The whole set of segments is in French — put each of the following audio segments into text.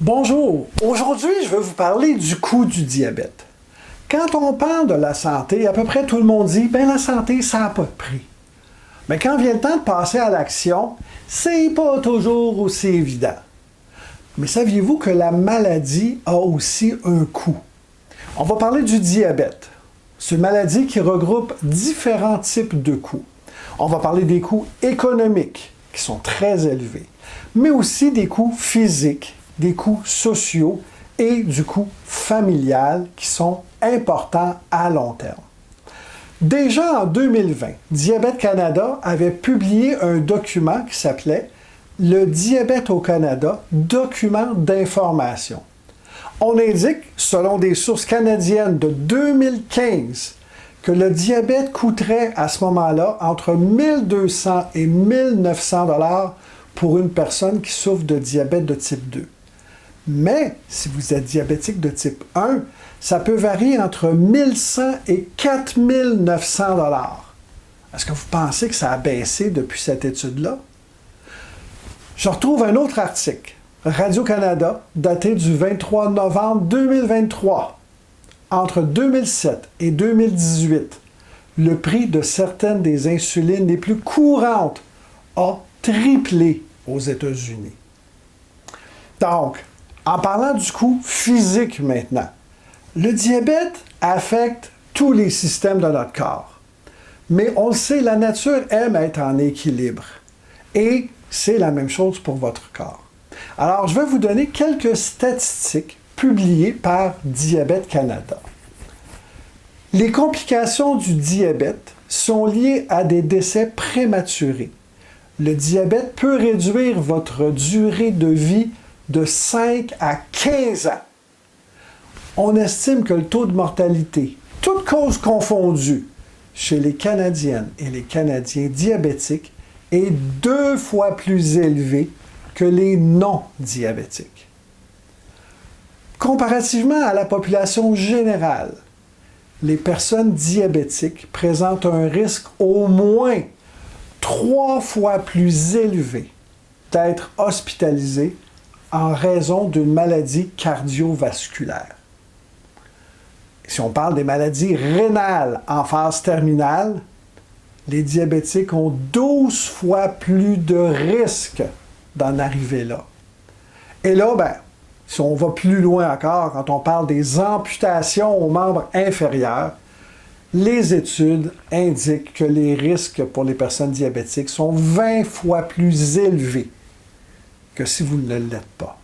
Bonjour, aujourd'hui je vais vous parler du coût du diabète. Quand on parle de la santé, à peu près tout le monde dit « ben la santé, ça n'a pas de prix ». Mais quand vient le temps de passer à l'action, c'est pas toujours aussi évident. Mais saviez-vous que la maladie a aussi un coût? On va parler du diabète. C'est une maladie qui regroupe différents types de coûts. On va parler des coûts économiques, qui sont très élevés, mais aussi des coûts physiques, des coûts sociaux et du coût familial qui sont importants à long terme. Déjà en 2020, Diabète Canada avait publié un document qui s'appelait « Le diabète au Canada, document d'information ». On indique, selon des sources canadiennes de 2015, que le diabète coûterait à ce moment-là entre 1200 et 1900 $ pour une personne qui souffre de diabète de type 2. Mais si vous êtes diabétique de type 1, ça peut varier entre 1100 et 4900 $. Est-ce que vous pensez que ça a baissé depuis cette étude-là? Je retrouve un autre article, Radio-Canada, daté du 23 novembre 2023. Entre 2007 et 2018, le prix de certaines des insulines les plus courantes a triplé aux États-Unis. Donc, en parlant du coût physique maintenant, le diabète affecte tous les systèmes de notre corps. Mais on le sait, la nature aime être en équilibre. Et c'est la même chose pour votre corps. Alors, je vais vous donner quelques statistiques publiées par Diabète Canada. Les complications du diabète sont liées à des décès prématurés. Le diabète peut réduire votre durée de vie de 5 à 15 ans. On estime que le taux de mortalité, toutes causes confondues, chez les Canadiennes et les Canadiens diabétiques est 2 fois plus élevé que les non-diabétiques. Comparativement à la population générale, les personnes diabétiques présentent un risque au moins 3 fois plus élevé d'être hospitalisées en raison d'une maladie cardiovasculaire. Si on parle des maladies rénales en phase terminale, les diabétiques ont 12 fois plus de risques d'en arriver là. Et là, si on va plus loin encore, quand on parle des amputations aux membres inférieurs, les études indiquent que les risques pour les personnes diabétiques sont 20 fois plus élevés que si vous ne l'êtes pas.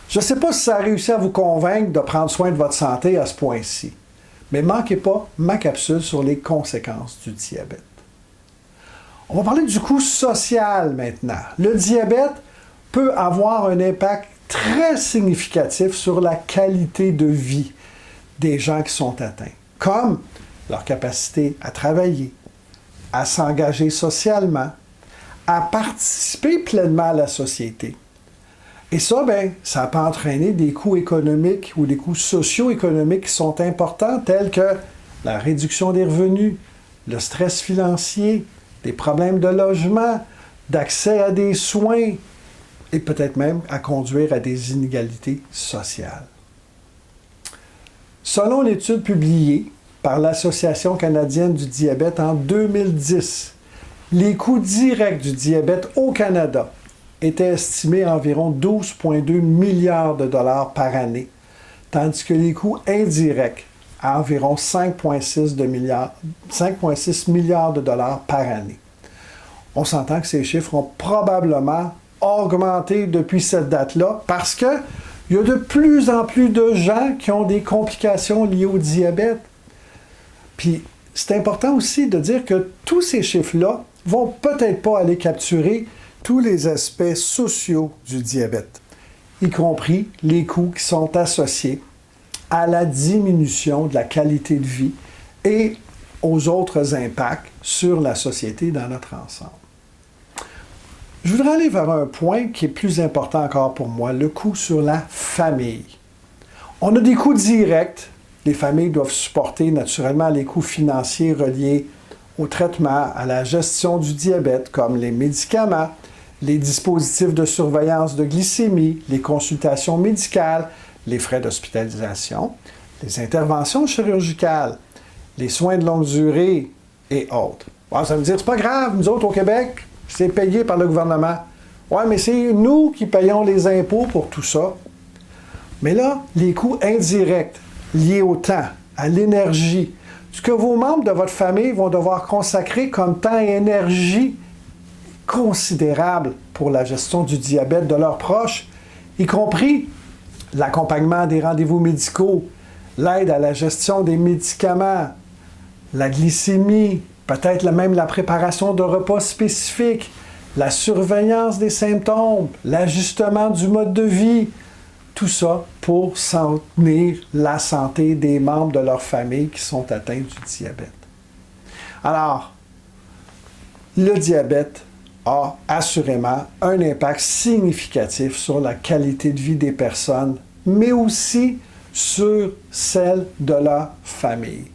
Je ne sais pas si ça a réussi à vous convaincre de prendre soin de votre santé à ce point-ci, mais ne manquez pas ma capsule sur les conséquences du diabète. On va parler du coût social maintenant. Le diabète peut avoir un impact très significatif sur la qualité de vie des gens qui sont atteints, comme leur capacité à travailler, à s'engager socialement, à participer pleinement à la société. Et ça, ça peut entraîner des coûts économiques ou des coûts socio-économiques qui sont importants, tels que la réduction des revenus, le stress financier, des problèmes de logement, d'accès à des soins et peut-être même à conduire à des inégalités sociales. Selon l'étude publiée par l'Association canadienne du diabète en 2010, les coûts directs du diabète au Canada étaient estimés à environ 12,2 milliards de dollars par année, tandis que les coûts indirects à environ 5,6 milliards de dollars par année. On s'entend que ces chiffres ont probablement augmenté depuis cette date-là parce qu'il y a de plus en plus de gens qui ont des complications liées au diabète. Puis, c'est important aussi de dire que tous ces chiffres-là vont peut-être pas aller capturer tous les aspects sociaux du diabète, y compris les coûts qui sont associés à la diminution de la qualité de vie et aux autres impacts sur la société dans notre ensemble. Je voudrais aller vers un point qui est plus important encore pour moi, le coût sur la famille. On a des coûts directs. Les familles doivent supporter naturellement les coûts financiers reliés au traitement, à la gestion du diabète, comme les médicaments, les dispositifs de surveillance de glycémie, les consultations médicales, les frais d'hospitalisation, les interventions chirurgicales, les soins de longue durée et autres. Bon, ça veut dire, c'est pas grave, nous autres au Québec, c'est payé par le gouvernement. Ouais, mais c'est nous qui payons les impôts pour tout ça. Mais là, les coûts indirects liés au temps, à l'énergie, ce que vos membres de votre famille vont devoir consacrer comme temps et énergie considérable pour la gestion du diabète de leurs proches, y compris l'accompagnement des rendez-vous médicaux, l'aide à la gestion des médicaments, la glycémie, peut-être même la préparation de repas spécifiques, la surveillance des symptômes, l'ajustement du mode de vie, tout ça pour soutenir la santé des membres de leur famille qui sont atteints du diabète. Alors, le diabète a assurément un impact significatif sur la qualité de vie des personnes, mais aussi sur celle de la famille.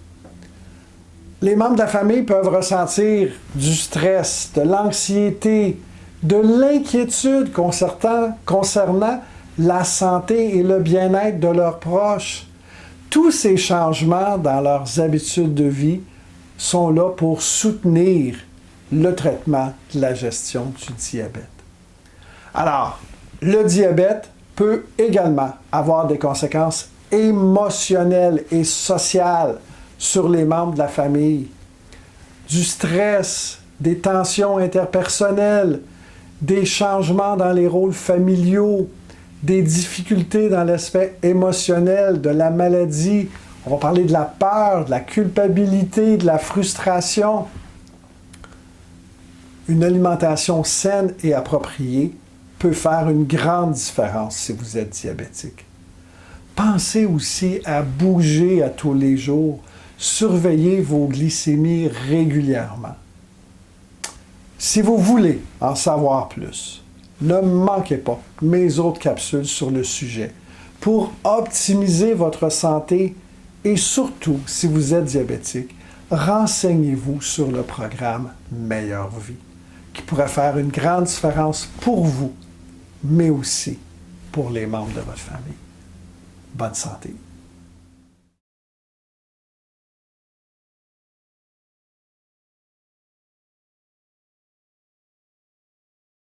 Les membres de la famille peuvent ressentir du stress, de l'anxiété, de l'inquiétude concernant la santé et le bien-être de leurs proches. Tous ces changements dans leurs habitudes de vie sont là pour soutenir le traitement de la gestion du diabète. Alors, le diabète peut également avoir des conséquences émotionnelles et sociales sur les membres de la famille. Du stress, des tensions interpersonnelles, des changements dans les rôles familiaux, des difficultés dans l'aspect émotionnel de la maladie. On va parler de la peur, de la culpabilité, de la frustration. Une alimentation saine et appropriée peut faire une grande différence si vous êtes diabétique. Pensez aussi à bouger à tous les jours. Surveillez vos glycémies régulièrement. Si vous voulez en savoir plus, ne manquez pas mes autres capsules sur le sujet pour optimiser votre santé et surtout, si vous êtes diabétique, renseignez-vous sur le programme Meilleure Vie qui pourrait faire une grande différence pour vous, mais aussi pour les membres de votre famille. Bonne santé!